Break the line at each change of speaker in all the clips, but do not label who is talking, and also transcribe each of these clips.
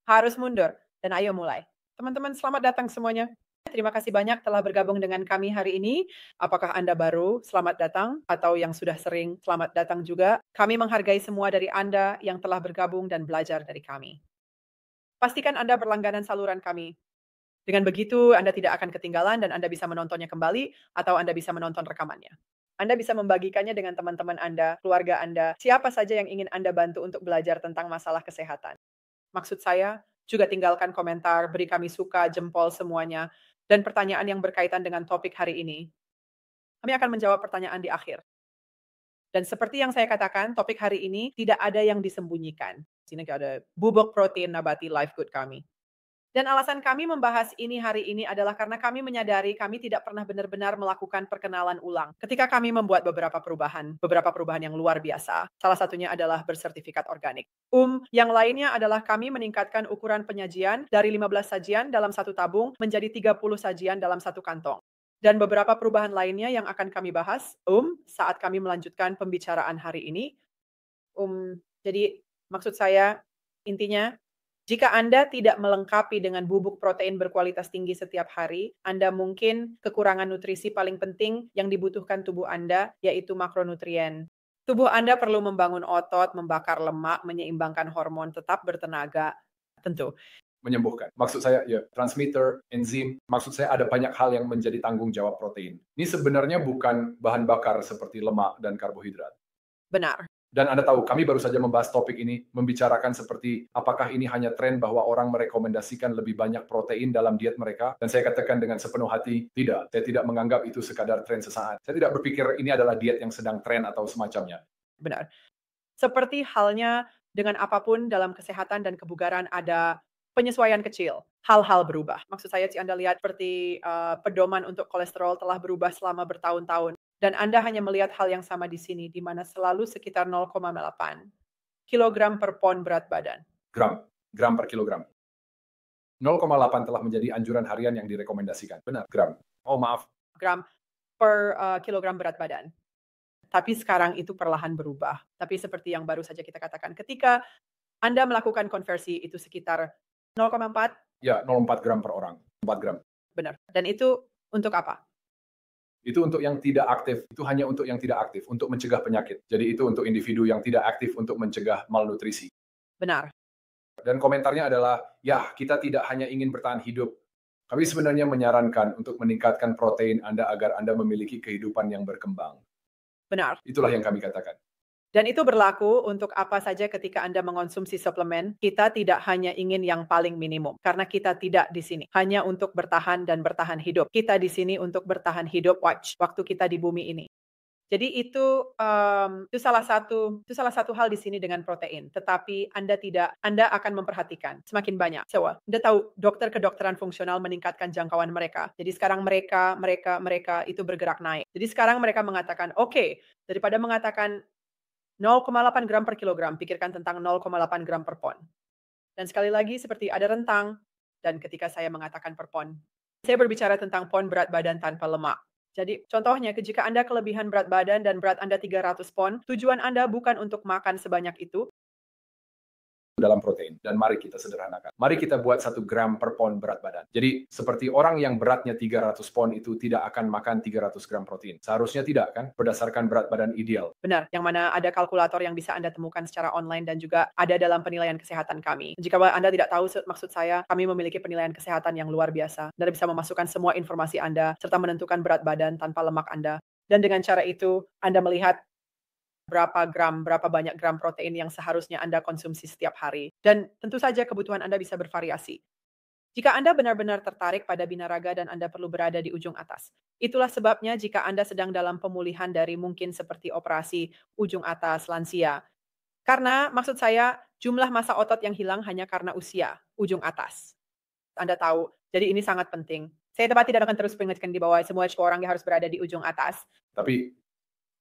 harus mundur. Dan ayo mulai. Teman-teman, selamat datang semuanya. Terima kasih banyak telah bergabung dengan kami hari ini. Apakah Anda baru? Selamat datang. Atau yang sudah sering, selamat datang juga. Kami menghargai semua dari Anda yang telah bergabung dan belajar dari kami. Pastikan Anda berlangganan saluran kami. Dengan begitu, Anda tidak akan ketinggalan dan Anda bisa menontonnya kembali atau Anda bisa menonton rekamannya. Anda bisa membagikannya dengan teman-teman Anda, keluarga Anda, siapa saja yang ingin Anda bantu untuk belajar tentang masalah kesehatan. Maksud saya, juga tinggalkan komentar, beri kami suka, jempol semuanya, dan pertanyaan yang berkaitan dengan topik hari ini. Kami akan menjawab pertanyaan di akhir. Dan seperti yang saya katakan, topik hari ini tidak ada yang disembunyikan. Sini ada bubuk protein nabati Life Good kami. Dan alasan kami membahas ini hari ini adalah karena kami menyadari kami tidak pernah benar-benar melakukan perkenalan ulang. Ketika kami membuat beberapa perubahan yang luar biasa. Salah satunya adalah bersertifikat organik. Yang lainnya adalah kami meningkatkan ukuran penyajian dari 15 sajian dalam satu tabung menjadi 30 sajian dalam satu kantong. Dan beberapa perubahan lainnya yang akan kami bahas, saat kami melanjutkan pembicaraan hari ini. Jadi maksud saya, intinya, jika Anda tidak melengkapi dengan bubuk protein berkualitas tinggi setiap hari, Anda mungkin kekurangan nutrisi paling penting yang dibutuhkan tubuh Anda, yaitu makronutrien. Tubuh Anda perlu membangun otot, membakar lemak, menyeimbangkan hormon, tetap bertenaga. Tentu.
Menyembuhkan. Maksud saya, ya, transmitter, enzim. Maksud saya ada banyak hal yang menjadi tanggung jawab protein. Ini sebenarnya bukan bahan bakar seperti lemak dan karbohidrat.
Benar.
Dan Anda tahu, kami baru saja membahas topik ini, membicarakan seperti apakah ini hanya tren bahwa orang merekomendasikan lebih banyak protein dalam diet mereka. Dan saya katakan dengan sepenuh hati, tidak. Saya tidak menganggap itu sekadar tren sesaat. Saya tidak berpikir ini adalah diet yang sedang tren atau semacamnya.
Benar. Seperti halnya dengan apapun dalam kesehatan dan kebugaran ada penyesuaian kecil. Hal-hal berubah. Maksud saya, Anda lihat seperti pedoman untuk kolesterol telah berubah selama bertahun-tahun. Dan Anda hanya melihat hal yang sama di sini, di mana selalu sekitar 0,8 kilogram per pon berat badan.
Gram per kilogram. 0,8 telah menjadi anjuran harian yang direkomendasikan. Benar, gram. Oh, maaf.
Gram per kilogram berat badan. Tapi sekarang itu perlahan berubah. Tapi seperti yang baru saja kita katakan, ketika Anda melakukan konversi itu sekitar 0,4.
Ya, 0,4 gram per orang. 4 gram.
Benar. Dan itu untuk apa?
Itu untuk yang tidak aktif, itu hanya untuk yang tidak aktif, untuk mencegah penyakit. Jadi itu untuk individu yang tidak aktif untuk mencegah malnutrisi.
Benar.
Dan komentarnya adalah, ya, kita tidak hanya ingin bertahan hidup. Kami sebenarnya menyarankan untuk meningkatkan protein Anda agar Anda memiliki kehidupan yang berkembang.
Benar.
Itulah yang kami katakan.
Dan itu berlaku untuk apa saja ketika Anda mengonsumsi suplemen. Kita tidak hanya ingin yang paling minimum. Karena kita tidak di sini hanya untuk bertahan dan bertahan hidup. Kita di sini untuk bertahan hidup waktu kita di bumi ini. Jadi itu salah satu hal di sini dengan protein. Tetapi Anda akan memperhatikan semakin banyak. So, Anda tahu dokter kedokteran fungsional meningkatkan jangkauan mereka. Jadi sekarang mereka itu bergerak naik. Jadi sekarang mereka mengatakan, oke, daripada mengatakan 0,8 gram per kilogram, pikirkan tentang 0,8 gram per pon. Dan sekali lagi seperti ada rentang, dan ketika saya mengatakan per pon, saya berbicara tentang pon berat badan tanpa lemak. Jadi contohnya, jika Anda kelebihan berat badan dan berat Anda 300 pon, tujuan Anda bukan untuk makan sebanyak itu,
dalam protein. Dan mari kita sederhanakan. Mari kita buat 1 gram per pon berat badan. Jadi seperti orang yang beratnya 300 pon itu tidak akan makan 300 gram protein. Seharusnya tidak, kan? Berdasarkan berat badan ideal.
Benar, yang mana ada kalkulator yang bisa Anda temukan secara online dan juga ada dalam penilaian kesehatan kami. Jika Anda tidak tahu, maksud saya, kami memiliki penilaian kesehatan yang luar biasa. Dan bisa memasukkan semua informasi Anda serta menentukan berat badan tanpa lemak Anda. Dan dengan cara itu, Anda melihat berapa banyak gram protein yang seharusnya Anda konsumsi setiap hari. Dan tentu saja kebutuhan Anda bisa bervariasi. Jika Anda benar-benar tertarik pada binaraga dan Anda perlu berada di ujung atas. Itulah sebabnya jika Anda sedang dalam pemulihan dari mungkin seperti operasi ujung atas lansia. Karena maksud saya, jumlah massa otot yang hilang hanya karena usia, ujung atas. Anda tahu, jadi ini sangat penting. Saya tidak akan terus mengingatkan di bawah semua orang yang harus berada di ujung atas.
Tapi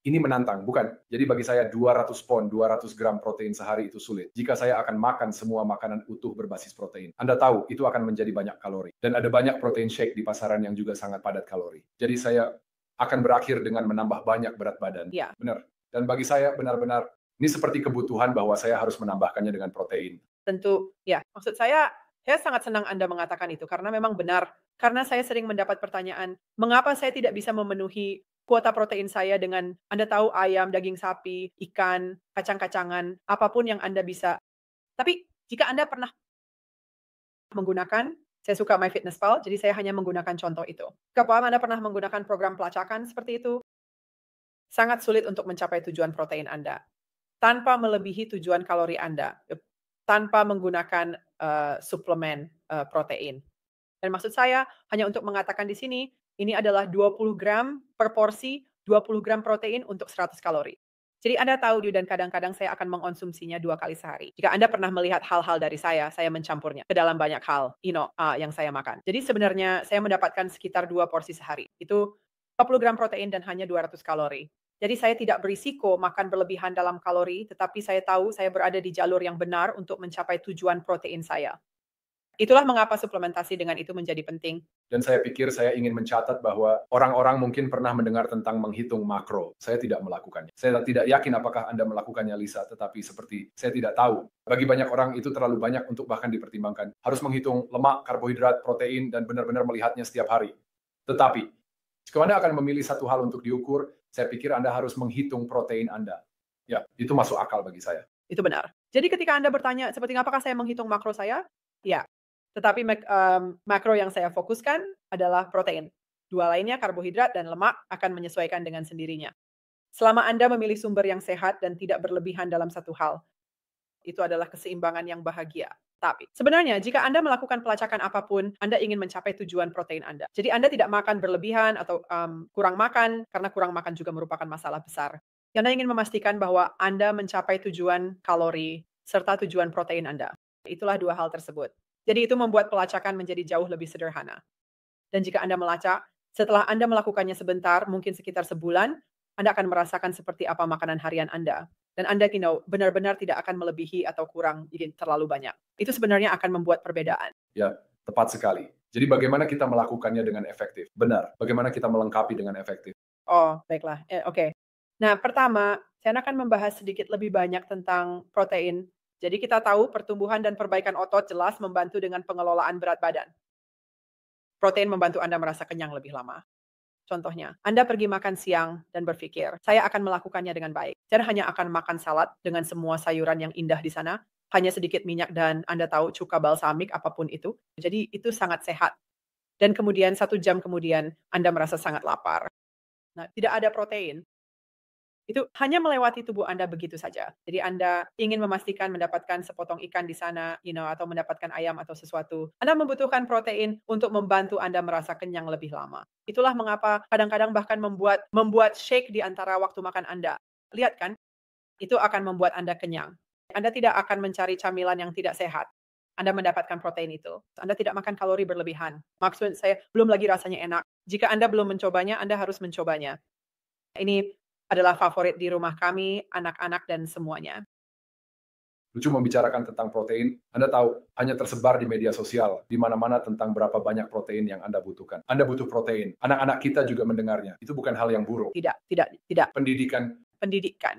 ini menantang, bukan? Jadi bagi saya 200 pon, 200 gram protein sehari itu sulit. Jika saya akan makan semua makanan utuh berbasis protein. Anda tahu, itu akan menjadi banyak kalori. Dan ada banyak protein shake di pasaran yang juga sangat padat kalori. Jadi saya akan berakhir dengan menambah banyak berat badan.
Ya.
Benar. Dan bagi saya benar-benar, ini seperti kebutuhan bahwa saya harus menambahkannya dengan protein.
Tentu, ya, maksud saya sangat senang Anda mengatakan itu karena memang benar. Karena saya sering mendapat pertanyaan, mengapa saya tidak bisa memenuhi kuota protein saya dengan Anda tahu ayam, daging sapi, ikan, kacang-kacangan, apapun yang Anda bisa. Tapi jika Anda pernah menggunakan, saya suka MyFitnessPal, jadi saya hanya menggunakan contoh itu. Kalau Anda pernah menggunakan program pelacakan seperti itu, sangat sulit untuk mencapai tujuan protein Anda tanpa melebihi tujuan kalori Anda, tanpa menggunakan suplemen protein. Dan maksud saya hanya untuk mengatakan di sini, ini adalah 20 gram per porsi, 20 gram protein untuk 100 kalori. Jadi Anda tahu dan kadang-kadang saya akan mengonsumsinya 2 kali sehari. Jika Anda pernah melihat hal-hal dari saya mencampurnya ke dalam banyak hal, yang saya makan. Jadi sebenarnya saya mendapatkan sekitar 2 porsi sehari. Itu 40 gram protein dan hanya 200 kalori. Jadi saya tidak berisiko makan berlebihan dalam kalori, tetapi saya tahu saya berada di jalur yang benar untuk mencapai tujuan protein saya. Itulah mengapa suplementasi dengan itu menjadi penting.
Dan saya pikir saya ingin mencatat bahwa orang-orang mungkin pernah mendengar tentang menghitung makro. Saya tidak melakukannya. Saya tidak yakin apakah Anda melakukannya, Lisa, tetapi seperti saya tidak tahu. Bagi banyak orang itu terlalu banyak untuk bahkan dipertimbangkan. Harus menghitung lemak, karbohidrat, protein, dan benar-benar melihatnya setiap hari. Tetapi, jika Anda akan memilih satu hal untuk diukur, saya pikir Anda harus menghitung protein Anda. Ya, itu masuk akal bagi saya.
Itu benar. Jadi ketika Anda bertanya, seperti apakah saya menghitung makro saya? Ya. Tetapi makro yang saya fokuskan adalah protein. Dua lainnya, karbohidrat dan lemak, akan menyesuaikan dengan sendirinya. Selama Anda memilih sumber yang sehat dan tidak berlebihan dalam satu hal, itu adalah keseimbangan yang bahagia. Tapi sebenarnya jika Anda melakukan pelacakan apapun, Anda ingin mencapai tujuan protein Anda. Jadi Anda tidak makan berlebihan atau kurang makan, karena kurang makan juga merupakan masalah besar. Anda ingin memastikan bahwa Anda mencapai tujuan kalori serta tujuan protein Anda. Itulah dua hal tersebut. Jadi itu membuat pelacakan menjadi jauh lebih sederhana. Dan jika Anda melacak, setelah Anda melakukannya sebentar, mungkin sekitar sebulan, Anda akan merasakan seperti apa makanan harian Anda. Dan Anda benar-benar tidak akan melebihi atau kurang terlalu banyak. Itu sebenarnya akan membuat perbedaan.
Ya, tepat sekali. Jadi bagaimana kita melakukannya dengan efektif? Benar. Bagaimana kita melengkapi dengan efektif?
Oh, baiklah. Oke. Nah, pertama, saya akan membahas sedikit lebih banyak tentang protein. Jadi kita tahu pertumbuhan dan perbaikan otot jelas membantu dengan pengelolaan berat badan. Protein membantu Anda merasa kenyang lebih lama. Contohnya, Anda pergi makan siang dan berpikir, saya akan melakukannya dengan baik. Saya hanya akan makan salad dengan semua sayuran yang indah di sana, hanya sedikit minyak dan Anda tahu cuka balsamik apapun itu. Jadi itu sangat sehat. Dan kemudian 1 jam kemudian Anda merasa sangat lapar. Nah, tidak ada protein. Itu hanya melewati tubuh Anda begitu saja. Jadi Anda ingin memastikan mendapatkan sepotong ikan di sana, atau mendapatkan ayam atau sesuatu. Anda membutuhkan protein untuk membantu Anda merasa kenyang lebih lama. Itulah mengapa kadang-kadang bahkan membuat shake di antara waktu makan Anda. Lihat kan, itu akan membuat Anda kenyang. Anda tidak akan mencari camilan yang tidak sehat. Anda mendapatkan protein itu. Anda tidak makan kalori berlebihan. Maksud saya, belum lagi rasanya enak. Jika Anda belum mencobanya, Anda harus mencobanya. Ini adalah favorit di rumah kami, anak-anak, dan semuanya.
Lucu membicarakan tentang protein, Anda tahu, hanya tersebar di media sosial, di mana-mana tentang berapa banyak protein yang Anda butuhkan. Anda butuh protein. Anak-anak kita juga mendengarnya. Itu bukan hal yang buruk.
Tidak.
Pendidikan.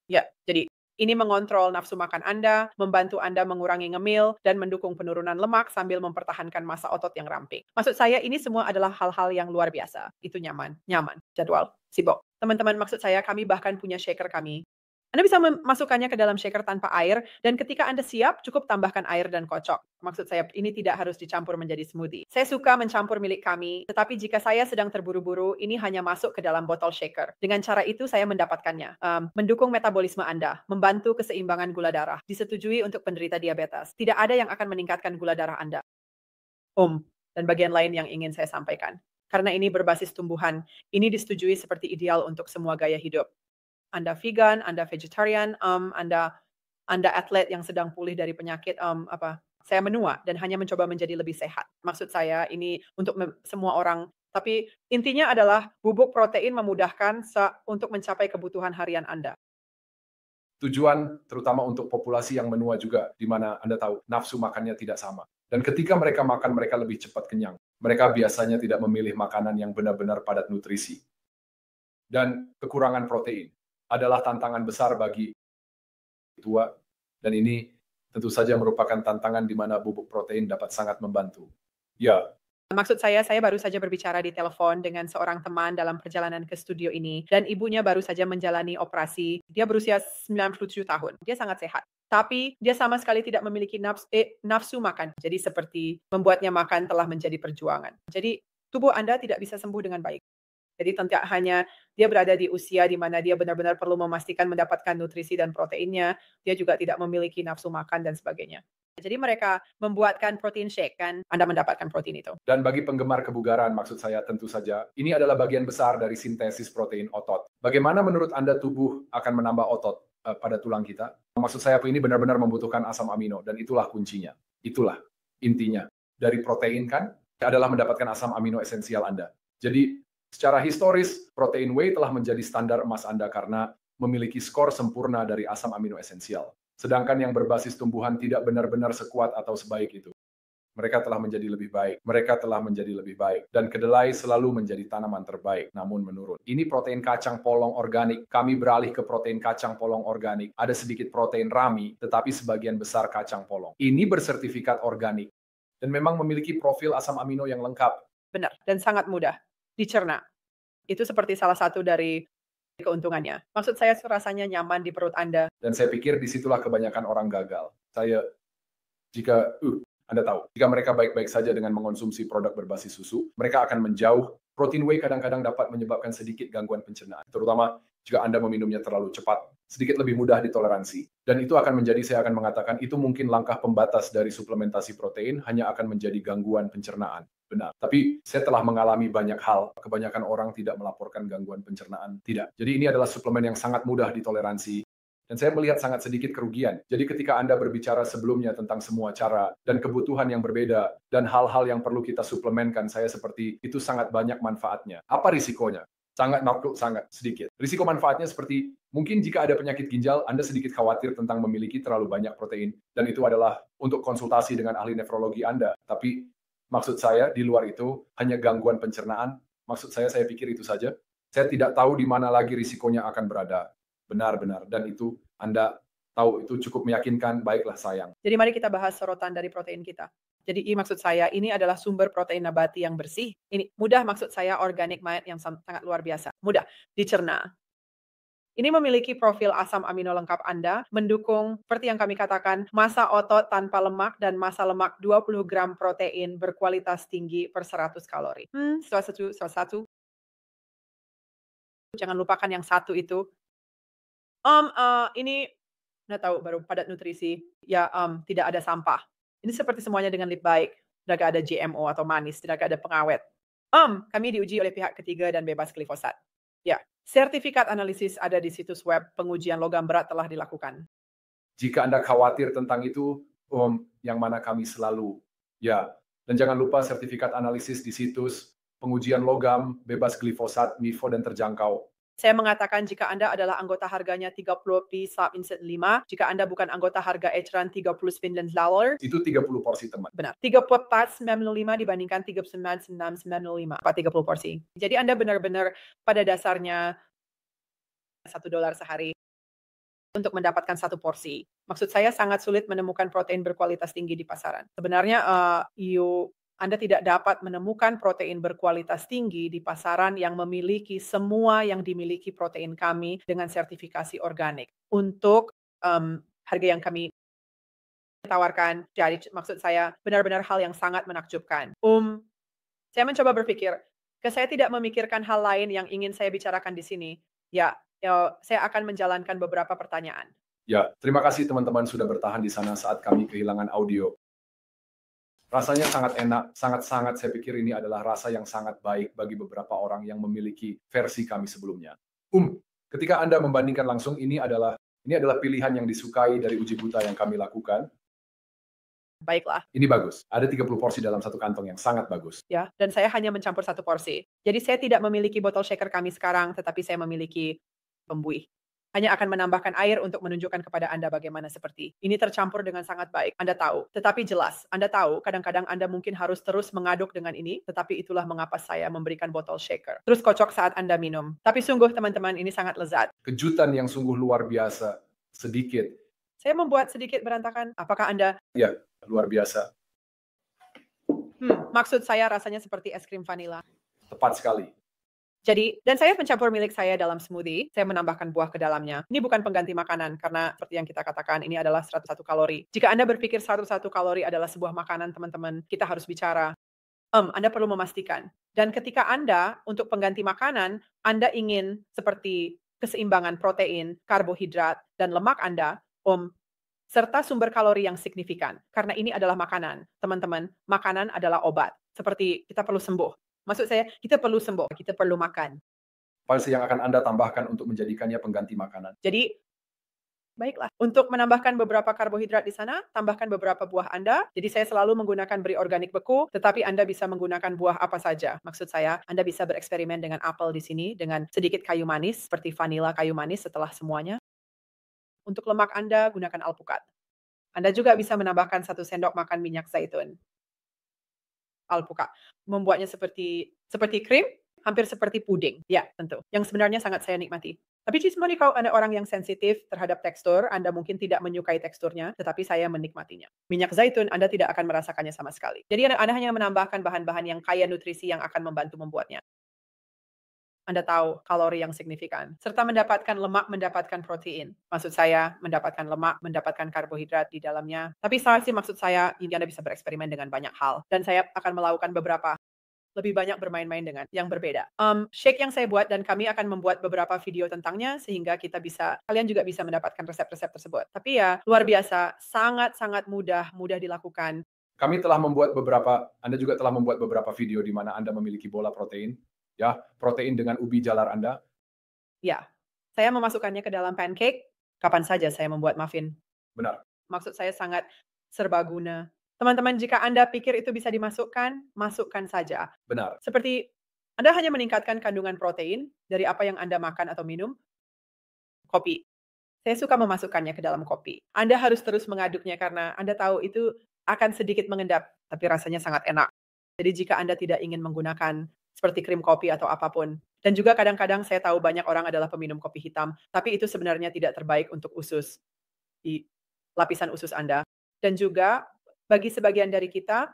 Ya, jadi ini mengontrol nafsu makan Anda, membantu Anda mengurangi ngemil, dan mendukung penurunan lemak sambil mempertahankan massa otot yang ramping. Maksud saya, ini semua adalah hal-hal yang luar biasa. Itu nyaman, jadwal, sibuk. Teman-teman, maksud saya, kami bahkan punya shaker kami. Anda bisa memasukkannya ke dalam shaker tanpa air, dan ketika Anda siap, cukup tambahkan air dan kocok. Maksud saya, ini tidak harus dicampur menjadi smoothie. Saya suka mencampur milik kami, tetapi jika saya sedang terburu-buru, ini hanya masuk ke dalam botol shaker. Dengan cara itu, saya mendapatkannya. Mendukung metabolisme Anda, membantu keseimbangan gula darah, disetujui untuk penderita diabetes. Tidak ada yang akan meningkatkan gula darah Anda. Dan bagian lain yang ingin saya sampaikan. Karena ini berbasis tumbuhan, ini disetujui seperti ideal untuk semua gaya hidup. Anda vegan, Anda vegetarian, Anda atlet yang sedang pulih dari penyakit, saya menua dan hanya mencoba menjadi lebih sehat. Maksud saya ini untuk semua orang. Tapi intinya adalah bubuk protein memudahkan untuk mencapai kebutuhan harian Anda.
Tujuan terutama untuk populasi yang menua juga, di mana Anda tahu nafsu makannya tidak sama. Dan ketika mereka makan, mereka lebih cepat kenyang. Mereka biasanya tidak memilih makanan yang benar-benar padat nutrisi. Dan kekurangan protein adalah tantangan besar bagi tua, dan ini tentu saja merupakan tantangan di mana bubuk protein dapat sangat membantu. Ya,
Maksud saya baru saja berbicara di telepon dengan seorang teman dalam perjalanan ke studio ini, dan ibunya baru saja menjalani operasi. Dia berusia 97 tahun. Dia sangat sehat. Tapi dia sama sekali tidak memiliki nafsu makan. Jadi seperti membuatnya makan telah menjadi perjuangan. Jadi tubuh Anda tidak bisa sembuh dengan baik. Jadi tidak hanya dia berada di usia di mana dia benar-benar perlu memastikan mendapatkan nutrisi dan proteinnya, dia juga tidak memiliki nafsu makan dan sebagainya. Jadi mereka membuatkan protein shake, kan Anda mendapatkan protein itu.
dan bagi penggemar kebugaran, maksud saya tentu saja, ini adalah bagian besar dari sintesis protein otot. Bagaimana menurut Anda tubuh akan menambah otot pada tulang kita? Maksud saya ini benar-benar membutuhkan asam amino, dan itulah kuncinya. Itulah intinya. Dari protein kan adalah mendapatkan asam amino esensial Anda. Jadi secara historis, protein whey telah menjadi standar emas Anda karena memiliki skor sempurna dari asam amino esensial. Sedangkan yang berbasis tumbuhan tidak benar-benar sekuat atau sebaik itu. Mereka telah menjadi lebih baik. Mereka telah menjadi lebih baik. Dan kedelai selalu menjadi tanaman terbaik, namun menurun. Ini protein kacang polong organik. Kami beralih ke protein kacang polong organik. Ada sedikit protein rami, tetapi sebagian besar kacang polong. Ini bersertifikat organik. Dan memang memiliki profil asam amino yang lengkap.
Benar, dan sangat mudah dicerna. Itu seperti salah satu dari keuntungannya. Maksud saya rasanya nyaman di perut Anda.
Dan saya pikir disitulah kebanyakan orang gagal. Jika Anda tahu, jika mereka baik-baik saja dengan mengonsumsi produk berbasis susu, mereka akan menjauh. Protein whey kadang-kadang dapat menyebabkan sedikit gangguan pencernaan, terutama jika Anda meminumnya terlalu cepat, sedikit lebih mudah ditoleransi. Dan itu akan menjadi, saya akan mengatakan, itu mungkin langkah pembatas dari suplementasi protein, hanya akan menjadi gangguan pencernaan. Benar. Tapi saya telah mengalami banyak hal. Kebanyakan orang tidak melaporkan gangguan pencernaan. Tidak. Jadi ini adalah suplemen yang sangat mudah ditoleransi. Dan saya melihat sangat sedikit kerugian. Jadi ketika Anda berbicara sebelumnya tentang semua cara dan kebutuhan yang berbeda dan hal-hal yang perlu kita suplemenkan, saya seperti itu sangat banyak manfaatnya. Apa risikonya? Sangat sedikit. Risiko manfaatnya seperti mungkin jika ada penyakit ginjal, Anda sedikit khawatir tentang memiliki terlalu banyak protein. Dan itu adalah untuk konsultasi dengan ahli nefrologi Anda. Tapi maksud saya di luar itu hanya gangguan pencernaan. Maksud saya pikir itu saja. Saya tidak tahu di mana lagi risikonya akan berada. Benar-benar. Dan itu Anda tahu itu cukup meyakinkan, baiklah sayang.
Jadi mari kita bahas sorotan dari protein kita. Jadi maksud saya ini adalah sumber protein nabati yang bersih. Ini mudah, maksud saya organic diet yang sangat luar biasa. Mudah dicerna. Ini memiliki profil asam amino lengkap Anda, mendukung seperti yang kami katakan, massa otot tanpa lemak dan massa lemak 20 gram protein berkualitas tinggi per 100 kalori. Salah satu. Jangan lupakan yang satu itu. Ini Anda tahu baru padat nutrisi, ya tidak ada sampah. Ini seperti semuanya dengan lip baik, tidak ada GMO atau manis, tidak ada pengawet. Kami diuji oleh pihak ketiga dan bebas glifosat. Ya, sertifikat analisis ada di situs web, pengujian logam berat telah dilakukan.
Jika Anda khawatir tentang itu, yang mana kami selalu, ya. Dan jangan lupa sertifikat analisis di situs, pengujian logam, bebas glifosat, MIFO, dan terjangkau.
Saya mengatakan jika Anda adalah anggota harganya 30 PSAP Instant 5, jika Anda bukan anggota harga eceran $39.
Itu 30 porsi teman.
Benar. 34,95 dibandingkan 39,995. 30 porsi. Jadi Anda benar-benar pada dasarnya $1 sehari untuk mendapatkan satu porsi. Maksud saya sangat sulit menemukan protein berkualitas tinggi di pasaran. Sebenarnya Anda tidak dapat menemukan protein berkualitas tinggi di pasaran yang memiliki semua yang dimiliki protein kami dengan sertifikasi organik. Untuk harga yang kami tawarkan, jadi maksud saya benar-benar hal yang sangat menakjubkan. Saya mencoba berpikir, saya tidak memikirkan hal lain yang ingin saya bicarakan di sini. Ya, saya akan menjalankan beberapa pertanyaan.
Ya, terima kasih teman-teman sudah bertahan di sana saat kami kehilangan audio. Rasanya sangat enak, sangat-sangat saya pikir ini adalah rasa yang sangat baik bagi beberapa orang yang memiliki versi kami sebelumnya. Ketika Anda membandingkan langsung, ini adalah pilihan yang disukai dari uji buta yang kami lakukan.
Baiklah.
Ini bagus. Ada 30 porsi dalam satu kantong yang sangat bagus.
Ya, dan saya hanya mencampur satu porsi. Jadi saya tidak memiliki botol shaker kami sekarang, tetapi saya memiliki pembuih. Hanya akan menambahkan air untuk menunjukkan kepada Anda bagaimana seperti. Ini tercampur dengan sangat baik, Anda tahu. Tetapi jelas, Anda tahu, kadang-kadang Anda mungkin harus terus mengaduk dengan ini, tetapi itulah mengapa saya memberikan botol shaker. Terus kocok saat Anda minum. Tapi sungguh teman-teman, ini sangat lezat.
Kejutan yang sungguh luar biasa, sedikit.
Saya membuat sedikit berantakan. Apakah Anda?
Ya, luar biasa.
Maksud saya rasanya seperti es krim vanila.
Tepat sekali.
Jadi, dan saya mencampur milik saya dalam smoothie, saya menambahkan buah ke dalamnya. Ini bukan pengganti makanan, karena seperti yang kita katakan, ini adalah 101 kalori. Jika Anda berpikir 101 kalori adalah sebuah makanan, teman-teman, kita harus bicara. Anda perlu memastikan. Dan ketika Anda, untuk pengganti makanan, Anda ingin seperti keseimbangan protein, karbohidrat, dan lemak Anda, serta sumber kalori yang signifikan. Karena ini adalah makanan. Teman-teman, makanan adalah obat. Seperti kita perlu sembuh. Maksud saya, kita perlu sembuh, kita perlu makan.
Apa sih yang akan Anda tambahkan untuk menjadikannya pengganti makanan?
Jadi, baiklah. Untuk menambahkan beberapa karbohidrat di sana, tambahkan beberapa buah Anda. Jadi saya selalu menggunakan beri organik beku, tetapi Anda bisa menggunakan buah apa saja. Maksud saya, Anda bisa bereksperimen dengan apel di sini, dengan sedikit kayu manis, seperti vanila kayu manis setelah semuanya. Untuk lemak Anda, gunakan alpukat. Anda juga bisa menambahkan 1 sendok makan minyak zaitun. Alpukat. Membuatnya seperti krim, hampir seperti puding. Ya, tentu. Yang sebenarnya sangat saya nikmati. Tapi sebenarnya kalau Anda orang yang sensitif terhadap tekstur, Anda mungkin tidak menyukai teksturnya, tetapi saya menikmatinya. Minyak zaitun, Anda tidak akan merasakannya sama sekali. Jadi Anda hanya menambahkan bahan-bahan yang kaya nutrisi yang akan membantu membuatnya. Anda tahu kalori yang signifikan, serta mendapatkan lemak, mendapatkan protein. Maksud saya, mendapatkan lemak, mendapatkan karbohidrat di dalamnya. Tapi maksud saya, ini Anda bisa bereksperimen dengan banyak hal. Dan saya akan melakukan beberapa, lebih banyak bermain-main dengan yang berbeda. Shake yang saya buat, dan kami akan membuat beberapa video tentangnya, sehingga kalian juga bisa mendapatkan resep-resep tersebut. Tapi ya, luar biasa, sangat-sangat mudah dilakukan.
Anda juga telah membuat beberapa video di mana Anda memiliki bola protein. Ya, protein dengan ubi jalar Anda.
Ya, saya memasukkannya ke dalam pancake, kapan saja saya membuat muffin.
Benar.
Maksud saya sangat serbaguna. Teman-teman, jika Anda pikir itu bisa dimasukkan, masukkan saja.
Benar.
Seperti Anda hanya meningkatkan kandungan protein dari apa yang Anda makan atau minum. Kopi. Saya suka memasukkannya ke dalam kopi. Anda harus terus mengaduknya karena Anda tahu itu akan sedikit mengendap, tapi rasanya sangat enak. Jadi jika Anda tidak ingin menggunakan seperti krim kopi atau apapun. Dan juga kadang-kadang saya tahu banyak orang adalah peminum kopi hitam, tapi itu sebenarnya tidak terbaik untuk usus, di lapisan usus Anda. Dan juga bagi sebagian dari kita,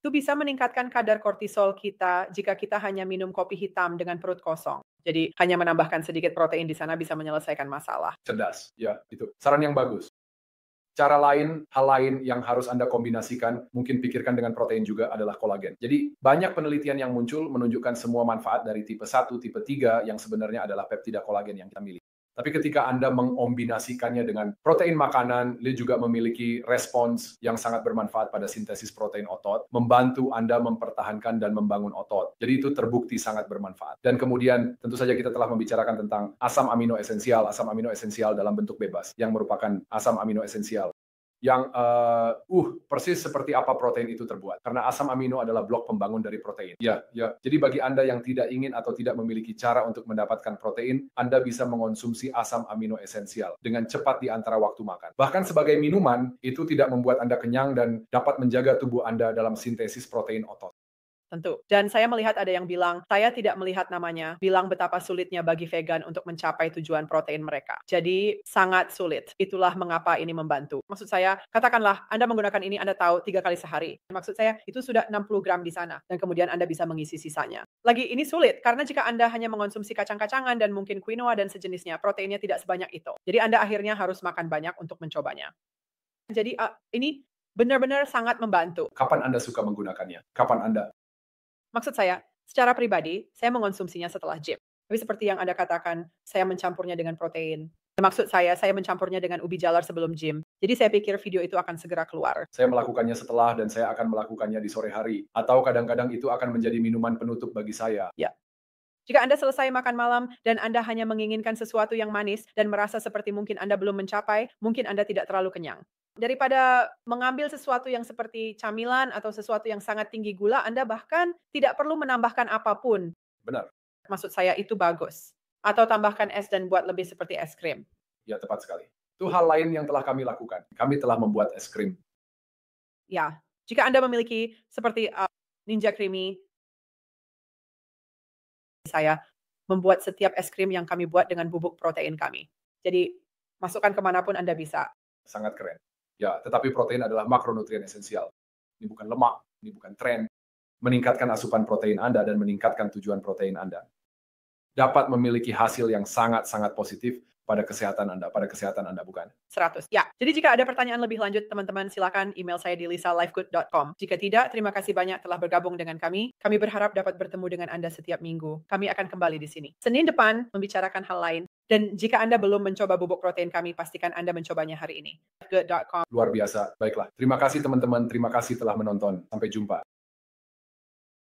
itu bisa meningkatkan kadar kortisol kita jika kita hanya minum kopi hitam dengan perut kosong. Jadi hanya menambahkan sedikit protein di sana bisa menyelesaikan masalah.
Cerdas, ya itu. Saran yang bagus. Hal lain yang harus Anda kombinasikan, mungkin pikirkan dengan protein juga adalah kolagen. Jadi, banyak penelitian yang muncul menunjukkan semua manfaat dari tipe 1, tipe 3 yang sebenarnya adalah peptida kolagen yang kita miliki. Tapi ketika Anda mengombinasikannya dengan protein makanan, dia juga memiliki respons yang sangat bermanfaat pada sintesis protein otot, membantu Anda mempertahankan dan membangun otot. Jadi itu terbukti sangat bermanfaat. Dan kemudian tentu saja kita telah membicarakan tentang asam amino esensial dalam bentuk bebas, yang merupakan asam amino esensial yang persis seperti apa protein itu terbuat. Karena asam amino adalah blok pembangun dari protein. Ya. Jadi bagi Anda yang tidak ingin atau tidak memiliki cara untuk mendapatkan protein, Anda bisa mengonsumsi asam amino esensial dengan cepat di antara waktu makan. Bahkan sebagai minuman, itu tidak membuat Anda kenyang dan dapat menjaga tubuh Anda dalam sintesis protein otot.
Tentu. Dan saya melihat ada yang bilang, saya tidak melihat namanya, bilang betapa sulitnya bagi vegan untuk mencapai tujuan protein mereka. Jadi sangat sulit. Itulah mengapa ini membantu. Maksud saya, katakanlah Anda menggunakan ini, Anda tahu 3 kali sehari. Maksud saya, itu sudah 60 gram di sana. Dan kemudian Anda bisa mengisi sisanya. Lagi ini sulit, karena jika Anda hanya mengonsumsi kacang-kacangan dan mungkin quinoa dan sejenisnya, proteinnya tidak sebanyak itu. Jadi Anda akhirnya harus makan banyak untuk mencobanya. Jadi ini benar-benar sangat membantu.
Kapan Anda suka menggunakannya? Kapan Anda?
Maksud saya, secara pribadi, saya mengonsumsinya setelah gym. Tapi seperti yang Anda katakan, saya mencampurnya dengan protein. Maksud saya mencampurnya dengan ubi jalar sebelum gym. Jadi saya pikir video itu akan segera keluar.
Saya melakukannya setelah dan saya akan melakukannya di sore hari. Atau kadang-kadang itu akan menjadi minuman penutup bagi saya.
Ya. Jika Anda selesai makan malam dan Anda hanya menginginkan sesuatu yang manis dan merasa seperti mungkin Anda belum mencapai, mungkin Anda tidak terlalu kenyang. Daripada mengambil sesuatu yang seperti camilan atau sesuatu yang sangat tinggi gula, Anda bahkan tidak perlu menambahkan apapun.
Benar.
Maksud saya itu bagus. Atau tambahkan es dan buat lebih seperti es krim.
Ya, tepat sekali. Itu hal lain yang telah kami lakukan. Kami telah membuat es krim.
Ya, jika Anda memiliki seperti Ninja Creamy, saya membuat setiap es krim yang kami buat dengan bubuk protein kami. Jadi, masukkan kemanapun Anda bisa.
Sangat keren. Ya, tetapi protein adalah makronutrien esensial. Ini bukan lemak, ini bukan tren. Meningkatkan asupan protein Anda dan meningkatkan tujuan protein Anda dapat memiliki hasil yang sangat-sangat positif pada kesehatan Anda, bukan?
100. Ya, jadi jika ada pertanyaan lebih lanjut, teman-teman silakan email saya di lisalifegood.com. Jika tidak, terima kasih banyak telah bergabung dengan kami. Kami berharap dapat bertemu dengan Anda setiap minggu. Kami akan kembali di sini. Senin depan, membicarakan hal lain. Dan jika Anda belum mencoba bubuk protein kami, pastikan Anda mencobanya hari ini. Good.com.
Luar biasa. Baiklah. Terima kasih teman-teman. Terima kasih telah menonton. Sampai jumpa.